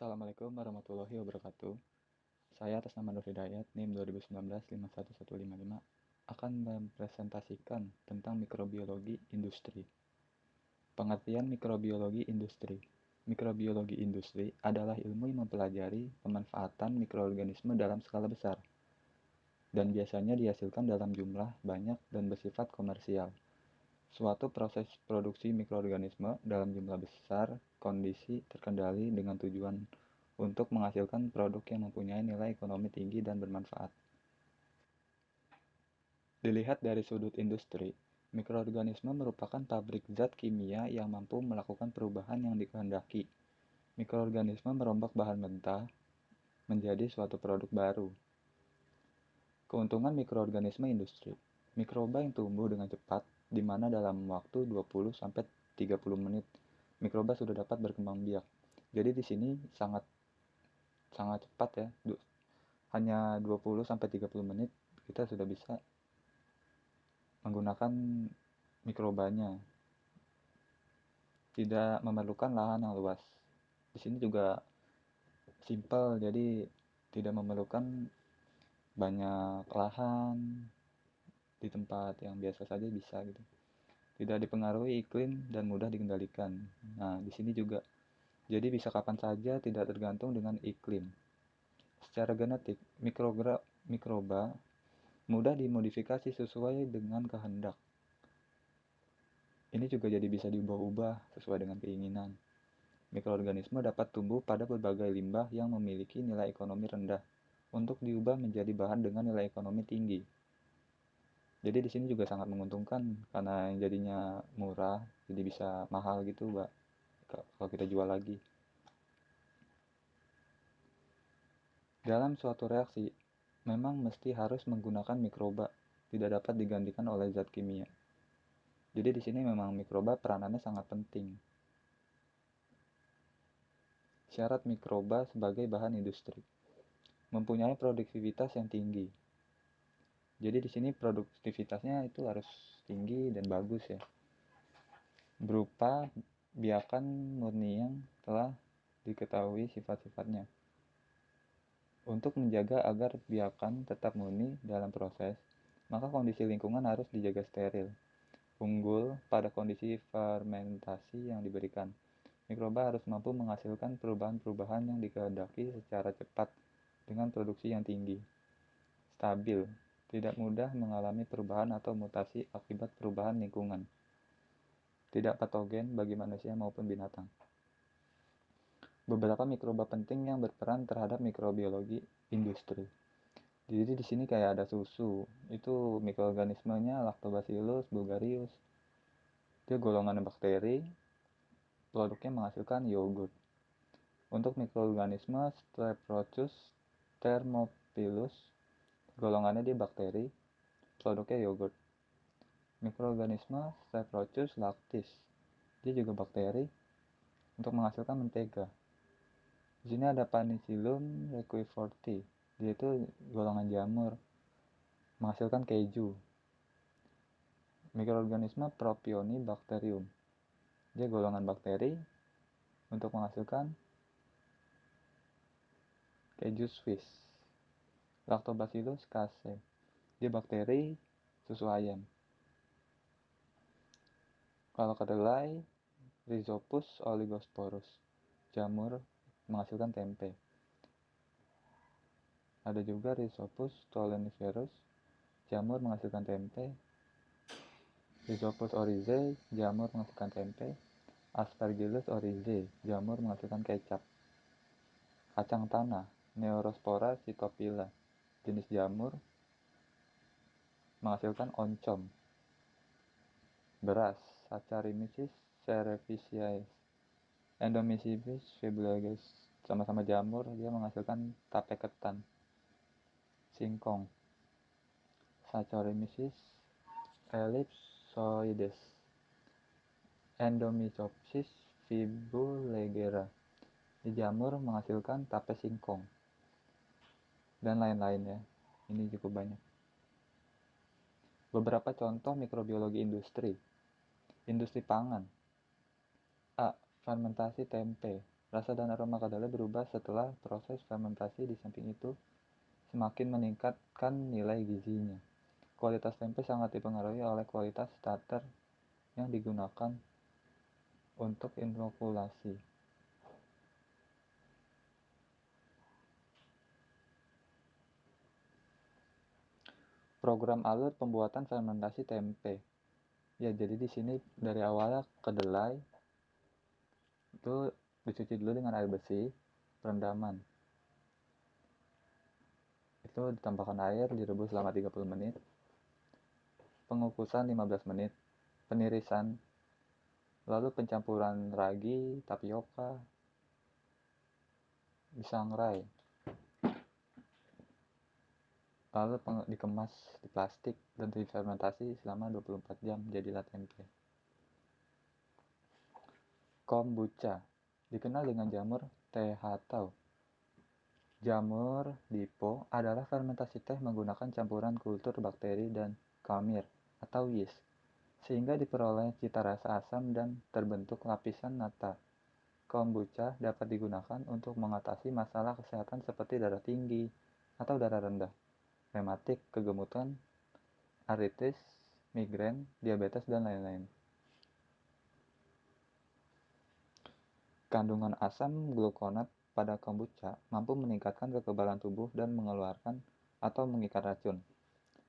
Assalamualaikum warahmatullahi wabarakatuh. Saya atas nama Nur Hidayat, NIM 2019 51155, akan mempresentasikan tentang mikrobiologi industri. Pengertian mikrobiologi industri. Mikrobiologi industri adalah ilmu yang mempelajari pemanfaatan mikroorganisme dalam skala besar, dan biasanya dihasilkan dalam jumlah banyak dan bersifat komersial. Suatu proses produksi mikroorganisme dalam jumlah besar, kondisi terkendali dengan tujuan untuk menghasilkan produk yang mempunyai nilai ekonomi tinggi dan bermanfaat. Dilihat dari sudut industri, mikroorganisme merupakan pabrik zat kimia yang mampu melakukan perubahan yang dikehendaki. Mikroorganisme merombak bahan mentah menjadi suatu produk baru. Keuntungan mikroorganisme industri. Mikroba yang tumbuh dengan cepat, di mana dalam waktu 20-30 menit mikroba sudah dapat berkembang biak. Jadi di sini sangat cepat ya. Hanya 20-30 menit kita sudah bisa menggunakan mikrobanya. Tidak memerlukan lahan yang luas. Di sini juga simple, jadi tidak memerlukan banyak lahan, di tempat yang biasa saja bisa gitu. Tidak dipengaruhi iklim dan mudah dikendalikan. Nah, di sini juga jadi bisa kapan saja, tidak tergantung dengan iklim. Secara genetik, mikroba mudah dimodifikasi sesuai dengan kehendak. Ini juga jadi bisa diubah-ubah sesuai dengan keinginan. Mikroorganisme dapat tumbuh pada berbagai limbah yang memiliki nilai ekonomi rendah untuk diubah menjadi bahan dengan nilai ekonomi tinggi. Jadi di sini juga sangat menguntungkan karena yang jadinya murah jadi bisa mahal gitu, Mbak, kalau kita jual lagi. Dalam suatu reaksi, memang mesti harus menggunakan mikroba, tidak dapat digantikan oleh zat kimia. Jadi di sini memang mikroba peranannya sangat penting. Syarat mikroba sebagai bahan industri. Mempunyai produktivitas yang tinggi. Jadi di sini produktivitasnya itu harus tinggi dan bagus ya. Berupa biakan murni yang telah diketahui sifat-sifatnya. Untuk menjaga agar biakan tetap murni dalam proses, maka kondisi lingkungan harus dijaga steril, unggul pada kondisi fermentasi yang diberikan. Mikroba harus mampu menghasilkan perubahan-perubahan yang dikehendaki secara cepat dengan produksi yang tinggi. Stabil, tidak mudah mengalami perubahan atau mutasi akibat perubahan lingkungan. Tidak patogen bagi manusia maupun binatang. Beberapa mikroba penting yang berperan terhadap mikrobiologi industri. Jadi di sini kayak ada susu, itu mikroorganismenya Lactobacillus bulgarius. Dia golongan bakteri, produknya menghasilkan yogurt. Untuk mikroorganisme Streptococcus thermophilus, golongannya dia bakteri, produknya yogurt. Mikroorganisme Streptococcus lactis, dia juga bakteri, untuk menghasilkan mentega. Di sini ada Panicillium requiforti, dia itu golongan jamur, menghasilkan keju. Mikroorganisme Propionibacterium, dia golongan bakteri untuk menghasilkan keju Swiss. Lactobacillus casei, dia bakteri susu ayam. Kalau kedelai, Rhizopus oligosporus, jamur menghasilkan tempe. Ada juga Rhizopus stoloniferus, jamur menghasilkan tempe. Rhizopus oryzae, jamur menghasilkan tempe. Aspergillus oryzae, jamur menghasilkan kecap. Kacang tanah, Neurospora cytophylla, jenis jamur menghasilkan oncom. Beras, Saccharomyces cerevisiae, Endomyxis fibulagus, sama-sama jamur, dia menghasilkan tape ketan. Singkong, Saccharomyces ellipsoides, Endomyxopsis fibulegera, di jamur menghasilkan tape singkong, dan lain-lain ya. Ini cukup banyak. Beberapa contoh mikrobiologi industri. Industri pangan. A. Fermentasi tempe. Rasa dan aroma kedelai berubah setelah proses fermentasi. Di samping itu, semakin meningkatkan nilai gizinya. Kualitas tempe sangat dipengaruhi oleh kualitas starter yang digunakan untuk inokulasi. Program alur pembuatan fermentasi tempe. Ya, jadi di sini dari awalnya kedelai itu dicuci dulu dengan air bersih, perendaman. Itu ditambahkan air, direbus selama 30 menit. Pengukusan 15 menit. Penirisan. Lalu pencampuran ragi, tapioka, disangrai. Lalu dikemas di plastik dan difermentasi selama 24 jam, jadilah tempe. Kombucha dikenal dengan jamur teh hatau. Jamur dipo adalah fermentasi teh menggunakan campuran kultur bakteri dan kamir atau yeast, sehingga diperoleh cita rasa asam dan terbentuk lapisan nata. Kombucha dapat digunakan untuk mengatasi masalah kesehatan seperti darah tinggi atau darah rendah, rematik, kegemutan, artritis, migrain, diabetes, dan lain-lain. Kandungan asam glukonat pada kombucha mampu meningkatkan kekebalan tubuh dan mengeluarkan atau mengikat racun.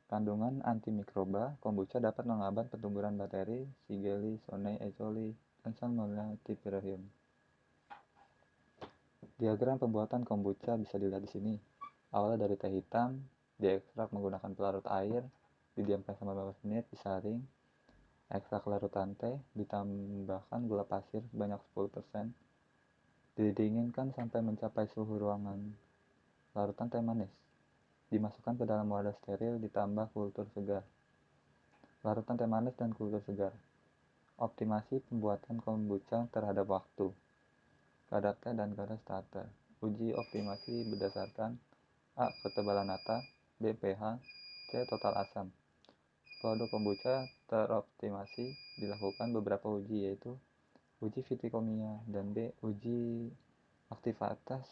Kandungan antimikroba kombucha dapat menghambat pertumbuhan bakteri, Shigella, Sonei, E. coli, dan Salmonella typhimurium. Diagram pembuatan kombucha bisa dilihat di sini. Awalnya dari teh hitam, diekstrak menggunakan pelarut air, didiamkan selama 15 menit, disaring. Ekstrak larutan teh, ditambahkan gula pasir sebanyak 10%, didinginkan sampai mencapai suhu ruangan. Larutan teh manis dimasukkan ke dalam wadah steril, ditambah kultur segar. Larutan teh manis dan kultur segar. Optimasi pembuatan kombucha terhadap waktu, kadar teh dan kadar starter. Uji optimasi berdasarkan A. Ketebalan nata, B. pH, C. Total asam. Produk kombucha teroptimasi dilakukan beberapa uji, yaitu uji fisikimia dan B. Uji aktivitas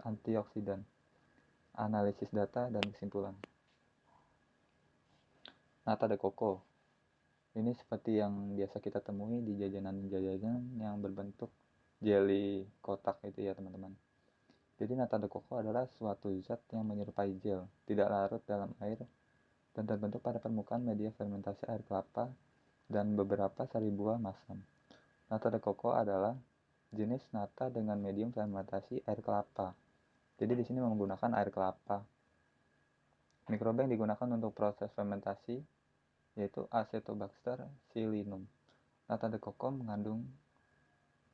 antioksidan, analisis data, dan kesimpulan. Nata de coco. Ini seperti yang biasa kita temui di jajanan-jajanan yang berbentuk jelly kotak itu ya teman-teman. Jadi nata de coco adalah suatu zat yang menyerupai gel, tidak larut dalam air, dan terbentuk pada permukaan media fermentasi air kelapa dan beberapa sari buah masam. Nata de coco adalah jenis nata dengan medium fermentasi air kelapa. Jadi di sini menggunakan air kelapa. Mikroba yang digunakan untuk proses fermentasi yaitu Acetobacter pseudomonas. Nata de coco mengandung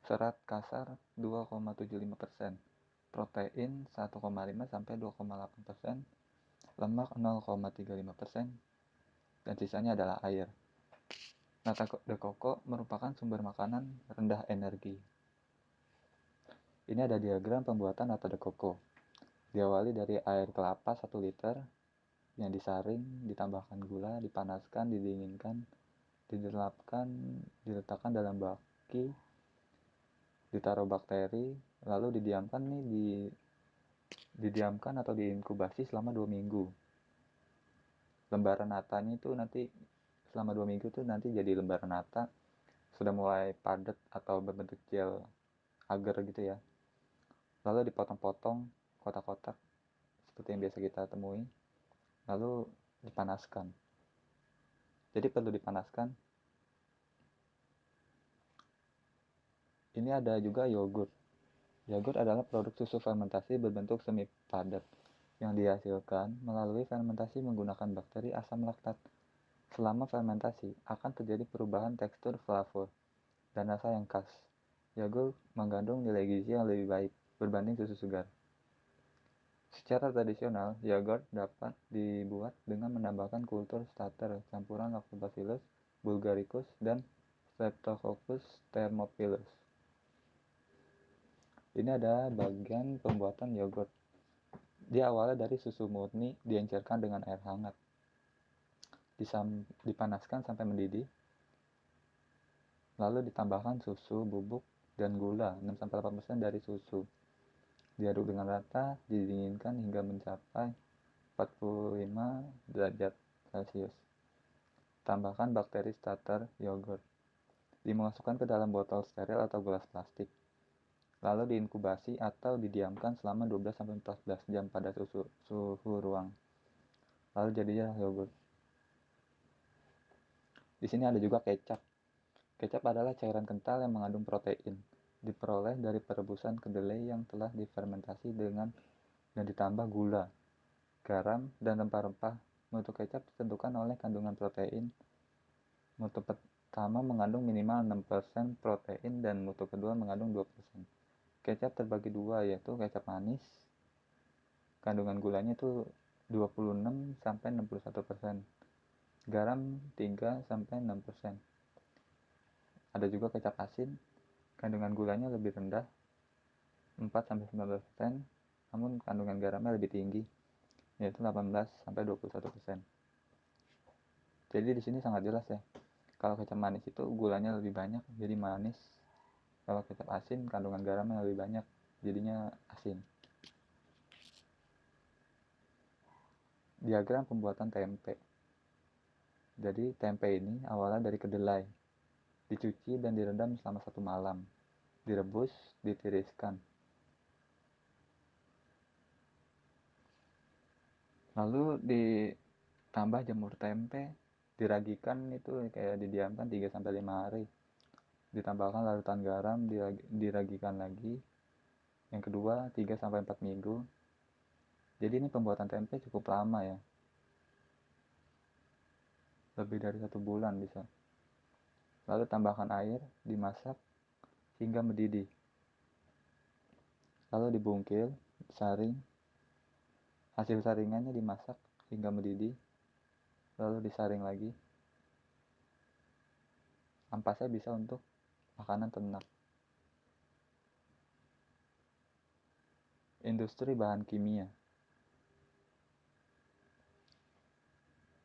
serat kasar 2,75%, protein 1,5 sampai 2,8%, lemak 0,35%, dan sisanya adalah air. Nata de coco merupakan sumber makanan rendah energi. Ini ada diagram pembuatan nata de coco. Diawali dari air kelapa 1 liter yang disaring, ditambahkan gula, dipanaskan, didinginkan, didelapkan, diletakkan dalam baki, ditaruh bakteri, lalu didiamkan atau diinkubasi selama 2 minggu. Lembaran natanya itu nanti selama 2 minggu itu nanti jadi lembaran nata, sudah mulai padat atau berbentuk gel agar gitu ya. Lalu dipotong-potong kotak-kotak seperti yang biasa kita temui, lalu dipanaskan. Jadi perlu dipanaskan. Ini ada juga yogurt. Yogurt adalah produk susu fermentasi berbentuk semi padat yang dihasilkan melalui fermentasi menggunakan bakteri asam laktat. Selama fermentasi akan terjadi perubahan tekstur flavor dan rasa yang khas. Yogurt mengandung nilai gizi yang lebih baik berbanding susu segar. Secara tradisional, yogurt dapat dibuat dengan menambahkan kultur starter campuran Lactobacillus bulgaricus dan Streptococcus thermophilus. Ini ada bagian pembuatan yogurt. Dia awalnya dari susu murni diencerkan dengan air hangat. Dipanaskan sampai mendidih. Lalu ditambahkan susu bubuk dan gula 6-8% dari susu. Diaduk dengan rata, didinginkan hingga mencapai 45 derajat Celcius. Tambahkan bakteri starter yogurt. Dimasukkan ke dalam botol steril atau gelas plastik. Lalu diinkubasi atau didiamkan selama 12-14 jam pada suhu ruang. Lalu jadinya yogurt. Di sini ada juga kecap. Kecap adalah cairan kental yang mengandung protein. Diperoleh dari perebusan kedelai yang telah difermentasi dan ditambah gula, garam, dan rempah-rempah. Mutu kecap ditentukan oleh kandungan protein. Mutu pertama mengandung minimal 6% protein dan mutu kedua mengandung 2%. Kecap terbagi dua, yaitu kecap manis. Kandungan gulanya itu 26-61%. Garam 3-6%. Ada juga kecap asin. Kandungan gulanya lebih rendah, 4-19%, namun kandungan garamnya lebih tinggi, yaitu 18-21%. Jadi di sini sangat jelas ya. Kalau kecap manis itu gulanya lebih banyak, jadi manis. Kalau kecap asin, kandungan garamnya lebih banyak, jadinya asin. Diagram pembuatan tempe. Jadi tempe ini awalnya dari kedelai, dicuci dan direndam selama 1 malam, direbus, ditiriskan. Lalu ditambah jamur tempe, diragikan, itu kayak didiamkan 3-5 hari. Ditambahkan larutan garam, diragikan lagi. Yang kedua 3-4 minggu. Jadi ini pembuatan tempe cukup lama ya. Lebih dari 1 bulan bisa. Lalu tambahkan air, dimasak hingga mendidih. Lalu dibungkil, disaring. Hasil saringannya dimasak hingga mendidih. Lalu disaring lagi. Ampasnya bisa untuk makanan ternak. Industri bahan kimia.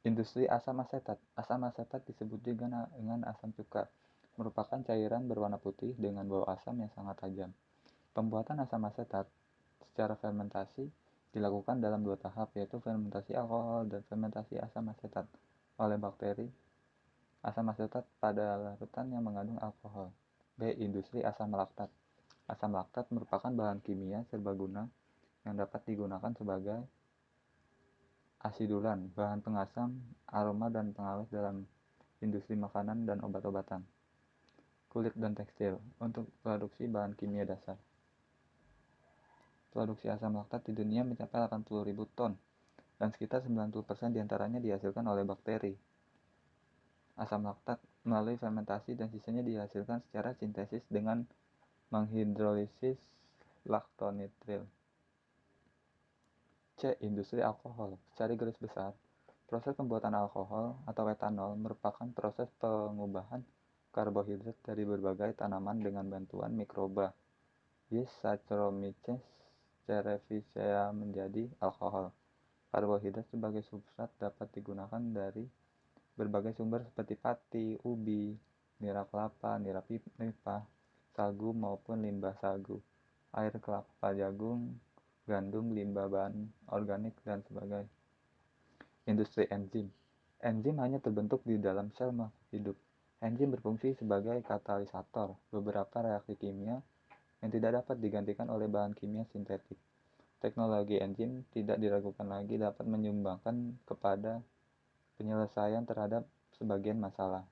Industri asam asetat. Asam asetat disebut juga dengan asam cuka. Merupakan cairan berwarna putih dengan bau asam yang sangat tajam. Pembuatan asam asetat secara fermentasi dilakukan dalam 2 tahap, yaitu fermentasi alkohol dan fermentasi asam asetat oleh bakteri. Asam asetat pada larutan yang mengandung alkohol. B. Industri asam laktat. Asam laktat merupakan bahan kimia serbaguna yang dapat digunakan sebagai asidulan, bahan pengasam, aroma, dan pengawet dalam industri makanan dan obat-obatan, kulit dan tekstil, untuk produksi bahan kimia dasar. Produksi asam laktat di dunia mencapai 80.000 ton, dan sekitar 90% diantaranya dihasilkan oleh bakteri. Asam laktat melalui fermentasi dan sisanya dihasilkan secara sintesis dengan menghidrolisis laktonitril. C. Industri alkohol. Secara garis besar, proses pembuatan alkohol atau etanol merupakan proses pengubahan karbohidrat dari berbagai tanaman dengan bantuan mikroba yeast Saccharomyces cerevisiae menjadi alkohol. Karbohidrat sebagai substrat dapat digunakan dari berbagai sumber seperti pati, ubi, nira kelapa, nira nipah, sagu maupun limbah sagu, air kelapa jagung, gandum, limbah bahan organik, dan sebagainya. Industri enzim. Enzim hanya terbentuk di dalam sel makhluk hidup. Enzim berfungsi sebagai katalisator beberapa reaksi kimia yang tidak dapat digantikan oleh bahan kimia sintetik. Teknologi enzim tidak diragukan lagi dapat menyumbangkan kepada penyelesaian terhadap sebagian masalah.